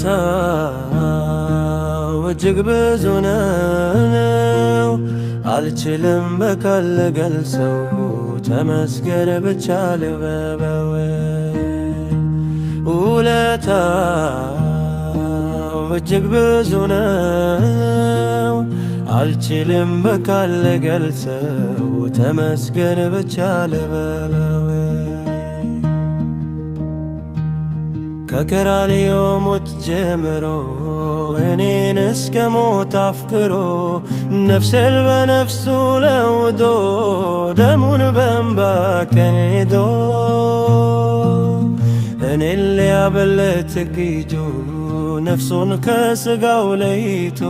ውለታው እጅግ ብዙ ነው፣ አልችልም በቃል ልገልጸው፣ ተመስገን ብቻ ልበለው። ውለታው እጅግ ብዙ ነው፣ አልችልም በቃል ልገልጸው፣ ተመስገን ብቻ ልበለው። ከቀራንዮ ሞት ጀምሮ እኔን እስከ ሞት አፍቅሮ ነፍሴን በነፍሱ ለውጦ ደሙን በእንባ ቀንዶ እኔን ሊያበለት ግጁ ነፍሱን ከሥጋው ለይቶ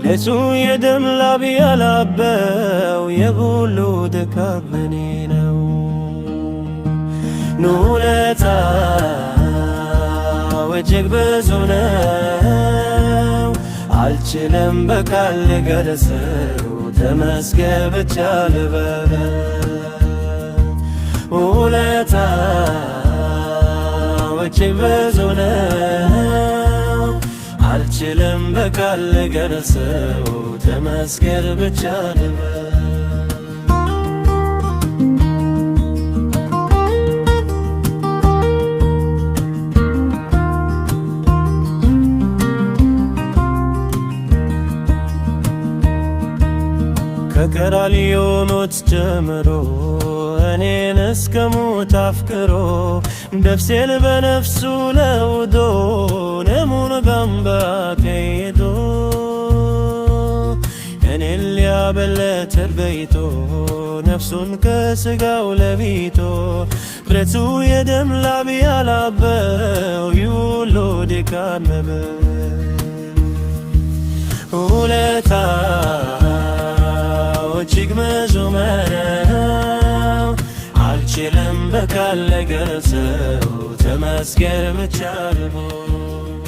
ለሱ የደም ላብ ያላበው የሁሉ ድካም በኔ ነው። ውለታው እጅግ ብዙ ነው፣ አልችልም በቃል ልገልጸው፣ ተመስገን ብቻ ልበለው። ውለታው እጅግ ብዙ ነው፣ አልችልም በቃል ልገልጸው፣ ተመስገን ብቻ ልበለው። ከቀራንዮ ሞት ጀምሮ እኔን እስከ ሞት አፍቅሮ ነፍሴን በነፍሱ ለውጦ ደሙን በእንባ ቀይዶ እኔን ሊያበለት እርበይቶ ነፍሱን ከሥጋው ለቢቶ ብረቱ የደም ላብ ያላበው ይህ ሁሉ ድካም ነበር። ውለታው እጅግ ብዙ ነው፣ አልችልም በቃል ልገልጸው፣ ተመስገን ብቻ ልበለው።